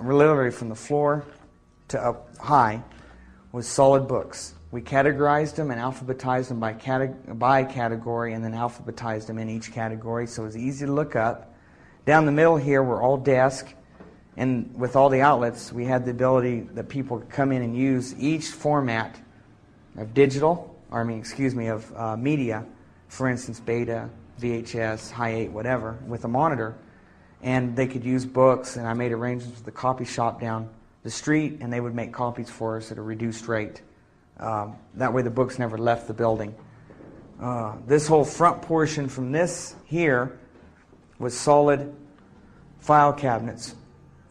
literally from the floor to up high, was solid books. We categorized them and alphabetized them by category, and then alphabetized them in each category, so it was easy to look up. Down the middle here were all desks, and with all the outlets, we had the ability that people could come in and use each format of media, for instance, beta, VHS, high 8, whatever, with a monitor, and they could use books, and I made arrangements with the copy shop down the street, and they would make copies for us at a reduced rate. That way the books never left the building. This whole front portion from this here was solid file cabinets,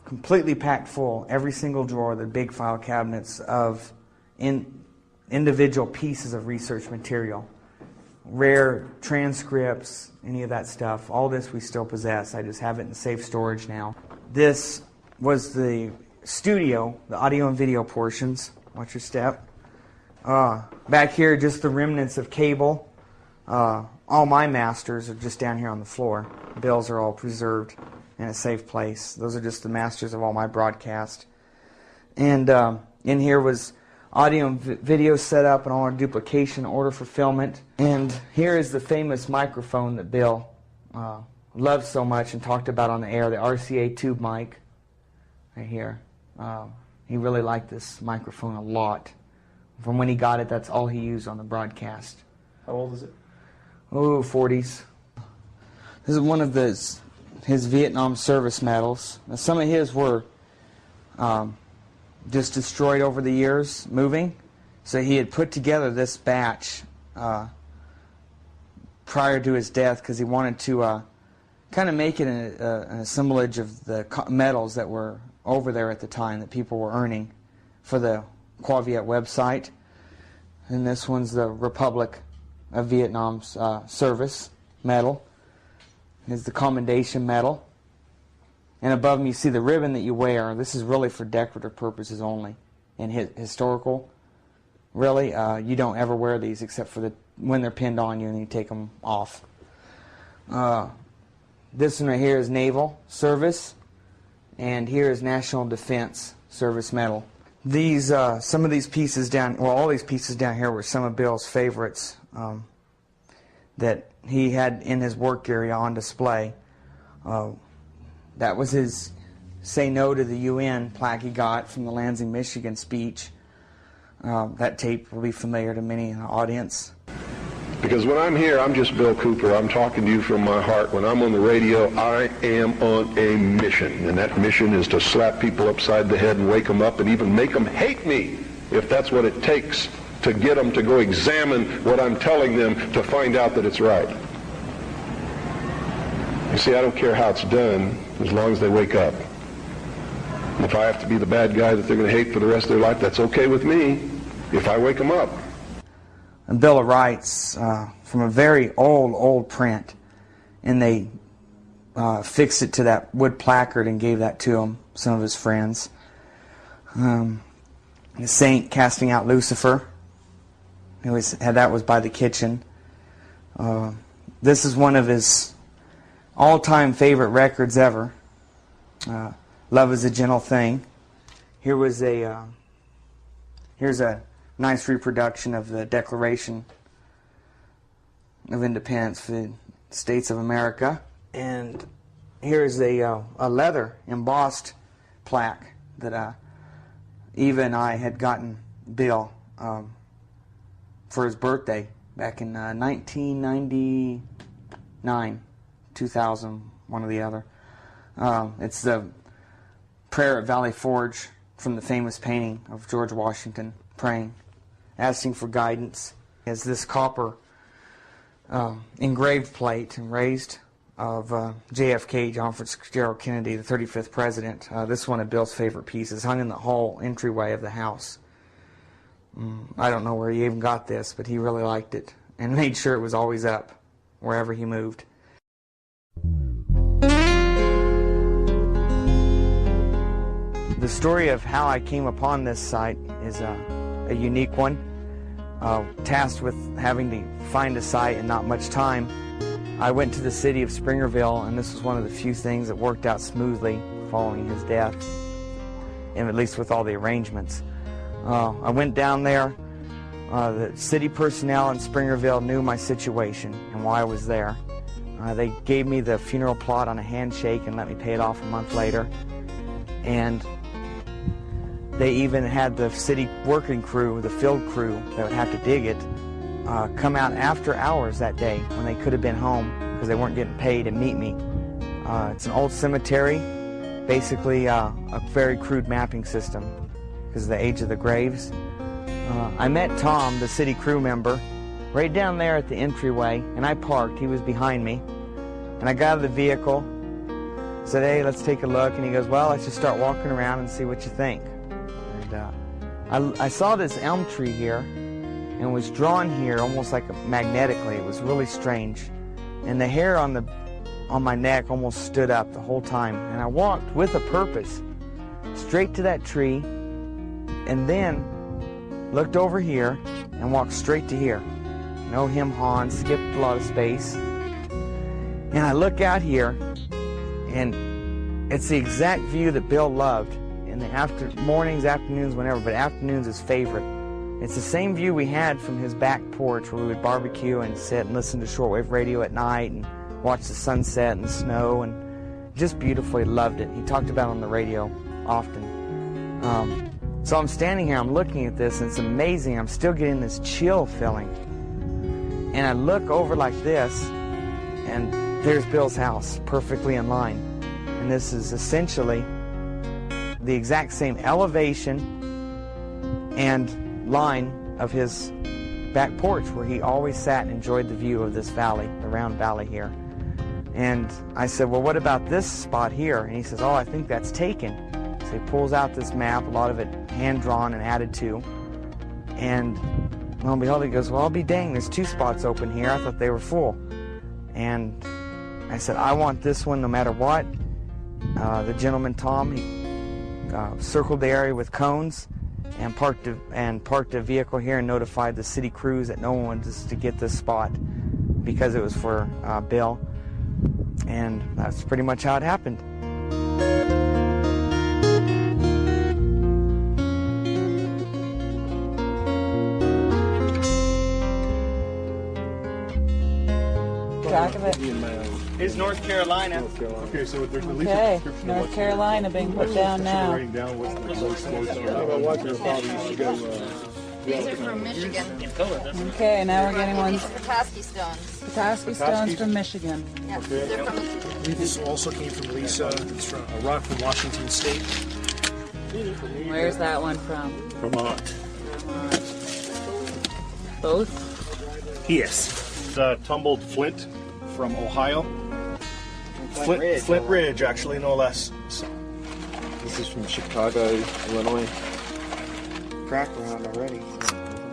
completely packed full, every single drawer, the big file cabinets of individual pieces of research material. Rare transcripts, any of that stuff. All this we still possess. I just have it in safe storage now. This was the studio, the audio and video portions. Watch your step. Back here, just the remnants of cable. All my masters are just down here on the floor. Bills are all preserved in a safe place. Those are just the masters of all my broadcast. And in here was audio and video setup and all our duplication, order fulfillment. And here is the famous microphone that Bill loved so much and talked about on the air, the RCA tube mic, right here. He really liked this microphone a lot. From when he got it, that's all he used on the broadcast. How old is it? Oh, 40s. This is one of his Vietnam service medals. Now, some of his were just destroyed over the years, moving. So he had put together this batch prior to his death because he wanted to kind of make it an assemblage of the medals that were over there at the time that people were earning for the Qua Viet website. And this one's the Republic of Vietnam's service medal. Here's the commendation medal. And above them you see the ribbon that you wear. This is really for decorative purposes only. And historical, really, you don't ever wear these except for when they're pinned on you and you take them off. This one right here is Naval Service. And here is National Defense Service Medal. These, some of these pieces all these pieces down here were some of Bill's favorites that he had in his work area on display. That was his Say No to the UN plaque he got from the Lansing, Michigan speech. That tape will be familiar to many in the audience. Because when I'm here, I'm just Bill Cooper. I'm talking to you from my heart. When I'm on the radio, I am on a mission. And that mission is to slap people upside the head and wake them up and even make them hate me, if that's what it takes to get them to go examine what I'm telling them to find out that it's right. You see, I don't care how it's done as long as they wake up. And if I have to be the bad guy that they're going to hate for the rest of their life, that's okay with me if I wake them up. A Bill of Rights from a very old print, and they fixed it to that wood placard and gave that to him, some of his friends. The Saint casting out Lucifer. That was by the kitchen. This is one of his all-time favorite records ever. Love is a Gentle Thing. Here's a nice reproduction of the Declaration of Independence for the States of America. And here's a leather embossed plaque that Eva and I had gotten Bill for his birthday back in 1999, 2000, one or the other. It's the prayer at Valley Forge from the famous painting of George Washington praying, asking for guidance. As this copper engraved plate and raised of JFK, John Fitzgerald Kennedy, the 35th president. This is one of Bill's favorite pieces, hung in the hall entryway of the house. I don't know where he even got this, but he really liked it and made sure it was always up wherever he moved. The story of how I came upon this site is a unique one. Tasked with having to find a site and not much time, I went to the city of Springerville, and this was one of the few things that worked out smoothly following his death. and at least with all the arrangements. I went down there. The city personnel in Springerville knew my situation and why I was there. They gave me the funeral plot on a handshake and let me pay it off a month later. And they even had the city working crew, the field crew that would have to dig it, come out after hours that day when they could have been home because they weren't getting paid and meet me. It's an old cemetery, basically a very crude mapping system because of the age of the graves. I met Tom, the city crew member, right down there at the entryway, and I parked. He was behind me. And I got out of the vehicle, said, hey, let's take a look. And he goes, well, let's just start walking around and see what you think. And I saw this elm tree here, and was drawn here almost like magnetically. It was really strange. And the hair on my neck almost stood up the whole time. And I walked with a purpose straight to that tree, and then looked over here and walked straight to here. No hem-haw, skipped a lot of space. And I look out here, and it's the exact view that Bill loved in the mornings, afternoons, whenever, but afternoons his favorite. It's the same view we had from his back porch where we would barbecue and sit and listen to shortwave radio at night and watch the sunset and the snow, and just beautiful. He loved it. He talked about it on the radio often. So I'm standing here, I'm looking at this, and it's amazing. I'm still getting this chill feeling. And I look over like this, and there's Bill's house, perfectly in line. And this is essentially the exact same elevation and line of his back porch where he always sat and enjoyed the view of this valley, the round valley here. And I said, well, what about this spot here? And he says, oh, I think that's taken. So he pulls out this map, a lot of it hand-drawn and added to. And lo and behold, he goes, well, I'll be dang, there's 2 spots open here. I thought they were full. And I said, I want this one no matter what. The gentleman, Tom, he circled the area with cones and parked a vehicle here and notified the city crews that no one wanted to get this spot because it was for Bill. And that's pretty much how it happened. Track of it. It's North Carolina. Okay, so there's at least a description of North Carolina being put down now. writing down what's the These are from Michigan. Okay, now we're getting ones. Petoskey stones. Petoskey stones from Michigan. Yeah, they're from Michigan. This also came from Lisa. It's from a rock from Washington State. Where's that one from? Vermont. Both? Yes. Tumbled flint from Ohio. Flint Ridge, actually, no less. So, this is from Chicago, Illinois. Crack around already.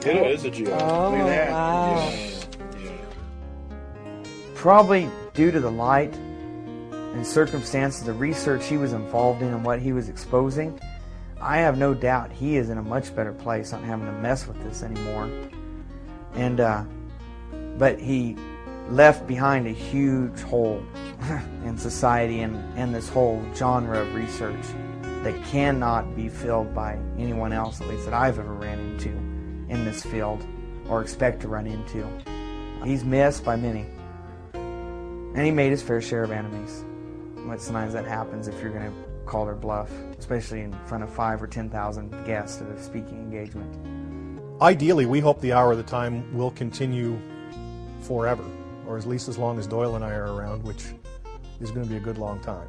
It is a geo. Oh, Look at that. wow. Yeah. Probably due to the light and circumstances, the research he was involved in and what he was exposing, I have no doubt he is in a much better place not having to mess with this anymore. And but he left behind a huge hole in society and this whole genre of research that cannot be filled by anyone else, at least that I've ever ran into in this field or expect to run into. He's missed by many. And he made his fair share of enemies. But sometimes that happens if you're going to call their bluff, especially in front of 5,000 or 10,000 guests at a speaking engagement. Ideally, we hope the Hour of the Time will continue forever, or at least as long as Doyle and I are around, which is going to be a good long time.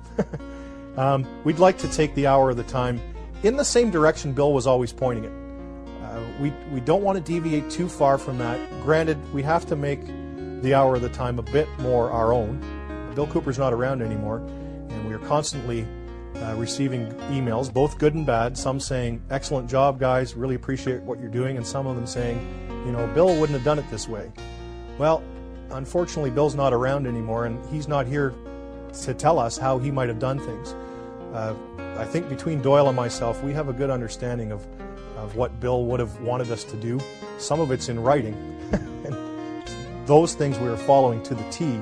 We'd like to take the Hour of the Time in the same direction Bill was always pointing it. We don't want to deviate too far from that. Granted, we have to make the Hour of the Time a bit more our own. Bill Cooper's not around anymore, and we are constantly receiving emails, both good and bad, some saying, excellent job, guys, really appreciate what you're doing, and some of them saying, you know, Bill wouldn't have done it this way. Well, unfortunately, Bill's not around anymore, and he's not here to tell us how he might have done things. I think between Doyle and myself, we have a good understanding of what Bill would have wanted us to do. Some of it's in writing, and those things we are following to the T.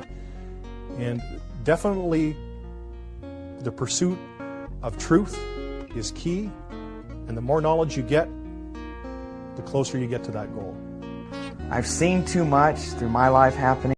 And definitely the pursuit of truth is key, And the more knowledge you get, the closer you get to that goal. I've seen too much through my life happening.